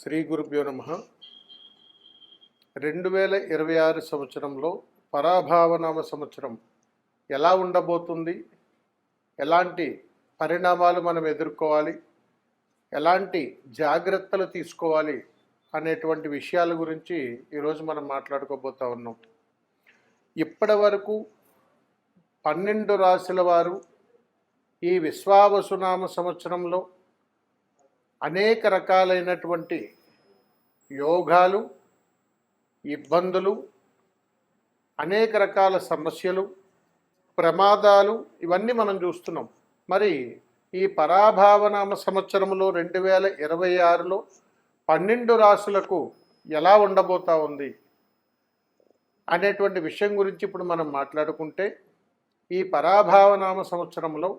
శ్రీ గురుభ్యో నమః. 2026 సంవత్సరంలో పరాభావనామ సంవత్సరం ఎలా ఉండబోతుంది, ఎలాంటి పరిణామాలు మనం ఎదుర్కోవాలి, ఎలాంటి జాగ్రత్తలు తీసుకోవాలి అనేటువంటి విషయాల గురించి ఈరోజు మనం మాట్లాడుకోబోతా ఉన్నాం. ఇప్పటి వరకు 12 రాశుల వారు ఈ విశ్వావసునామ సంవత్సరంలో అనేక రకాలైనటువంటి యోగాలు, ఇబ్బందులు, అనేక రకాల సమస్యలు, ప్రమాదాలు ఇవన్నీ మనం చూస్తున్నాం. మరి ఈ పరాభావనామ సంవత్సరంలో 2026లో 12 రాశులకు ఎలా ఉండబోతా ఉంది అనేటువంటి విషయం గురించి ఇప్పుడు మనం మాట్లాడుకుంటే, ఈ పరాభావనామ సంవత్సరంలో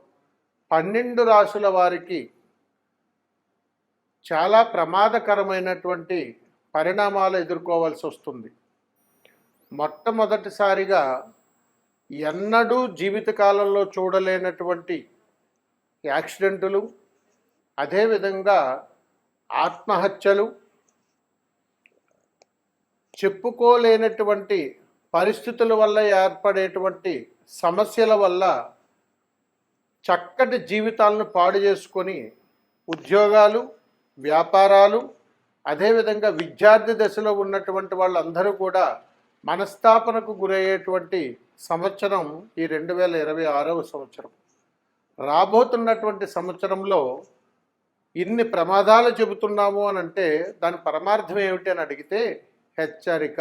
12 రాశుల వారికి చాలా ప్రమాదకరమైనటువంటి పరిణామాలు ఎదుర్కోవాల్సి వస్తుంది. మొట్టమొదటిసారిగా ఎన్నడూ జీవితకాలంలో చూడలేనటువంటి యాక్సిడెంటులు, అదేవిధంగా ఆత్మహత్యలు, చెప్పుకోలేనటువంటి పరిస్థితుల వల్ల ఏర్పడేటువంటి సమస్యల వల్ల చక్కటి జీవితాలను పాడు చేసుకొని ఉద్యోగాలు, వ్యాపారాలు, అదేవిధంగా విద్యార్థి దశలో ఉన్నటువంటి వాళ్ళందరూ కూడా మనస్తాపనకు గురయ్యేటువంటి సంవత్సరం ఈ 2026వ సంవత్సరం. రాబోతున్నటువంటి సంవత్సరంలో ఇన్ని ప్రమాదాలు చెబుతున్నాము అని అంటే దాని పరమార్థం ఏమిటి అని అడిగితే, హెచ్చరిక,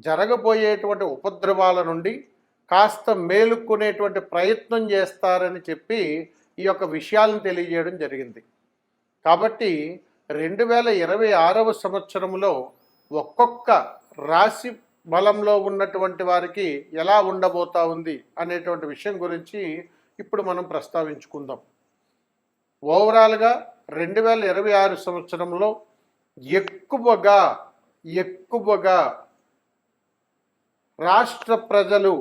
జరగబోయేటువంటి ఉపద్రవాల నుండి కాస్త మేలుకునేటువంటి ప్రయత్నం చేస్తారని చెప్పి ఈ యొక్క విషయాలను తెలియజేయడం జరిగింది. కాబట్టి 2026వ సంవత్సరంలో ఒక్కొక్క రాశి బలంలో ఉన్నటువంటి వారికి ఎలా ఉండబోతా ఉంది అనేటువంటి విషయం గురించి ఇప్పుడు మనం ప్రస్తావించుకుందాం. ఓవరాల్గా 2026 సంవత్సరంలో ఎక్కువగా రాష్ట్ర ప్రజలు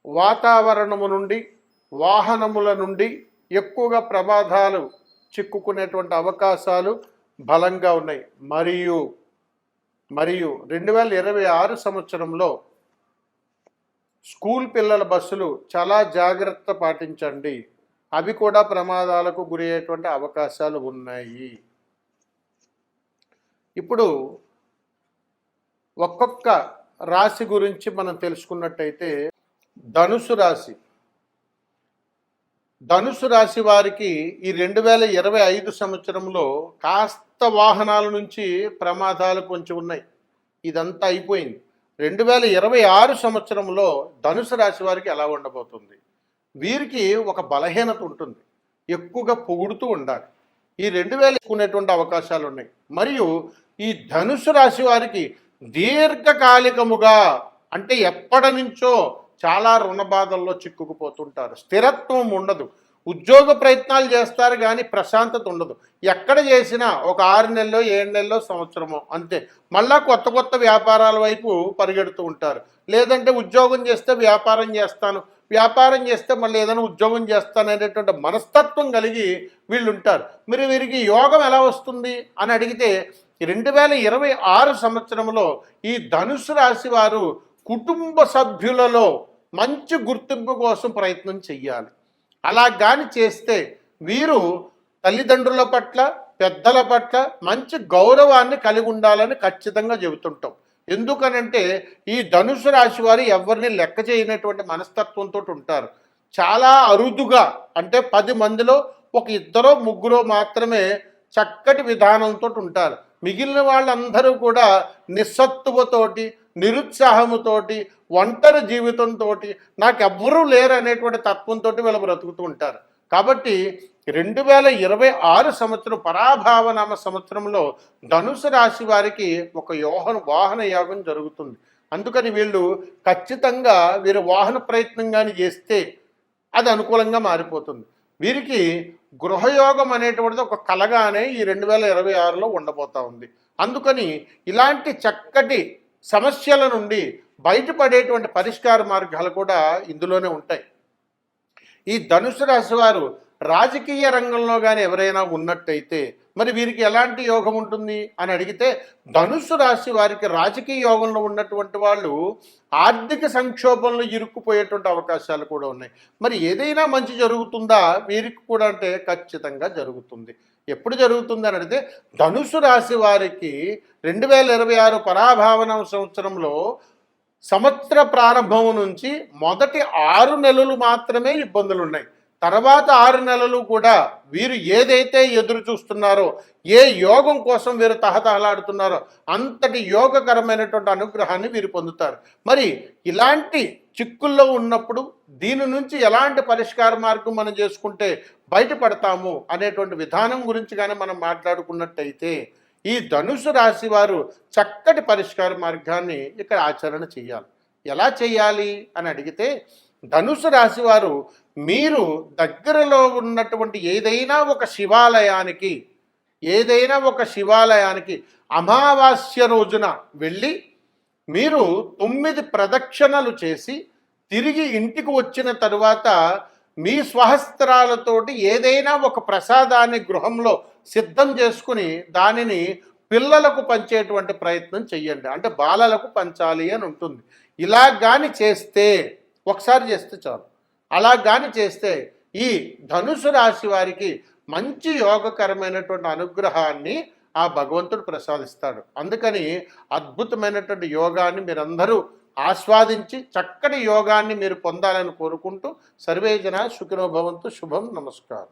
వాతావరణము నుండి, వాహనముల నుండి ఎక్కువగా ప్రమాదాలు చిక్కుకునేటువంటి అవకాశాలు బలంగా ఉన్నాయి. మరియు 2026 సంవత్సరంలో స్కూల్ పిల్లల బస్సులు చాలా జాగ్రత్త పాటించండి, అవి కూడా ప్రమాదాలకు గురయ్యేటువంటి అవకాశాలు ఉన్నాయి. ఇప్పుడు ఒక్కొక్క రాశి గురించి మనం తెలుసుకున్నట్టయితే, ధనుసు రాశి వారికి ఈ 2025 సంవత్సరంలో కాస్త వాహనాల నుంచి ప్రమాదాలు కొంచెం ఉన్నాయి. ఇదంతా అయిపోయింది. 2026 సంవత్సరంలో ధనుసు రాశి వారికి ఎలా ఉండబోతుంది? వీరికి ఒక బలహీనత ఉంటుంది, ఎక్కువగా పొగుడుతూ ఉండాలి. ఈ 2000 అవకాశాలు ఉన్నాయి. మరియు ఈ ధనుసు రాశి వారికి దీర్ఘకాలికముగా, అంటే ఎప్పటి నుంచో చాలా రుణ బాధల్లో చిక్కుకుపోతుంటారు. స్థిరత్వం ఉండదు. ఉద్యోగ ప్రయత్నాలు చేస్తారు కానీ ప్రశాంతత ఉండదు. ఎక్కడ చేసినా ఒక 6 నెలలో, 7 నెలలో, సంవత్సరమో అంతే. మళ్ళా కొత్త వ్యాపారాల వైపు పరిగెడుతూ ఉంటారు. లేదంటే ఉద్యోగం చేస్తే వ్యాపారం చేస్తాను, వ్యాపారం చేస్తే మళ్ళీ ఏదైనా ఉద్యోగం చేస్తాను అనేటువంటి మనస్తత్వం కలిగి వీళ్ళు ఉంటారు. మరి వీరికి యోగం ఎలా వస్తుంది అని అడిగితే, 2026 సంవత్సరంలో ఈ ధనుసు రాశి వారు కుటుంబ సభ్యులలో మంచి గుర్తింపు కోసం ప్రయత్నం చెయ్యాలి. అలా కానీ చేస్తే వీరు తల్లిదండ్రుల పట్ల, పెద్దల పట్ల మంచి గౌరవాన్ని కలిగి ఉండాలని ఖచ్చితంగా చెబుతుంటాం. ఎందుకనంటే ఈ ధనుసు రాశి వారు ఎవరిని లెక్క చేయనటువంటి మనస్తత్వంతో ఉంటారు. చాలా అరుదుగా, అంటే 10 మందిలో ఒక 2-3 మాత్రమే చక్కటి విధానంతో ఉంటారు. మిగిలిన వాళ్ళందరూ కూడా నిస్సత్తువతోటి, నిరుత్సాహముతోటి, ఒంటరి జీవితంతో, నాకెవ్వరూ లేరు అనేటువంటి తత్వంతో వీళ్ళు బ్రతుకుతూ ఉంటారు. కాబట్టి 2026 సంవత్సరం పరాభావనామ సంవత్సరంలో ధనుసు రాశి వారికి ఒక వాహన యోగం జరుగుతుంది. అందుకని వీళ్ళు ఖచ్చితంగా వీరు వాహన ప్రయత్నం కానీ చేస్తే అది అనుకూలంగా మారిపోతుంది. వీరికి గృహయోగం అనేటువంటిది ఒక కలగానే ఈ 2026లో ఉండబోతా ఉంది. అందుకని ఇలాంటి చక్కటి సమస్యల నుండి బయటపడేటువంటి పరిష్కార మార్గాలు కూడా ఇందులోనే ఉంటాయి. ఈ ధనుసు రాశి వారు రాజకీయ రంగంలో కానీ ఎవరైనా ఉన్నట్టయితే మరి వీరికి ఎలాంటి యోగం ఉంటుంది అని అడిగితే, ధనుస్సు రాశి వారికి రాజకీయ యోగంలో ఉన్నటువంటి వాళ్ళు ఆర్థిక సంక్షోభంలో ఇరుక్కుపోయేటువంటి అవకాశాలు కూడా ఉన్నాయి. మరి ఏదైనా మంచి జరుగుతుందా వీరికి కూడా అంటే ఖచ్చితంగా జరుగుతుంది. ఎప్పుడు జరుగుతుంది అని అడిగితే, ధనుస్సు రాశి వారికి 2026 పరాభావన సంవత్సరంలో సంవత్సర ప్రారంభం నుంచి మొదటి 6 నెలలు మాత్రమే ఇబ్బందులు ఉన్నాయి. తర్వాత 6 నెలలు కూడా వీరు ఏదైతే ఎదురు చూస్తున్నారో, ఏ యోగం కోసం వీరు తహతహలాడుతున్నారో అంతటి యోగకరమైనటువంటి అనుగ్రహాన్ని వీరు పొందుతారు. మరి ఇలాంటి చిక్కుల్లో ఉన్నప్పుడు దీని నుంచి ఎలాంటి పరిష్కార మార్గం మనం చేసుకుంటే బయటపడతాము అనేటువంటి విధానం గురించి కానీ మనం మాట్లాడుకున్నట్టయితే, ఈ ధనుసు రాశి వారు చక్కటి పరిష్కార మార్గాన్ని ఇక్కడ ఆచరణ చేయాలి. ఎలా చేయాలి అని అడిగితే, ధనుసు రాశి వారు మీరు దగ్గరలో ఉన్నటువంటి ఏదైనా ఒక శివాలయానికి అమావాస్య రోజున వెళ్ళి మీరు 9 ప్రదక్షిణలు చేసి తిరిగి ఇంటికి వచ్చిన తరువాత మీ స్వహస్త్రాలతోటి ఏదైనా ఒక ప్రసాదాన్ని గృహంలో సిద్ధం చేసుకుని దానిని పిల్లలకు పంచేటువంటి ప్రయత్నం చెయ్యండి. అంటే బాలలకు పంచాలి అని ఉంటుంది. ఇలా కానీ చేస్తే, ఒకసారి చేస్తే చాలు, అలా కానీ చేస్తే ఈ ధనుసు రాశి వారికి మంచి యోగకరమైనటువంటి అనుగ్రహాన్ని ఆ భగవంతుడు ప్రసాదిస్తాడు. అందుకని అద్భుతమైనటువంటి యోగాన్ని మీరందరూ ఆస్వాదించి చక్కటి యోగాన్ని మీరు పొందాలని కోరుకుంటూ, సర్వే జన సుఖినో భవంతు. శుభం. నమస్కారం.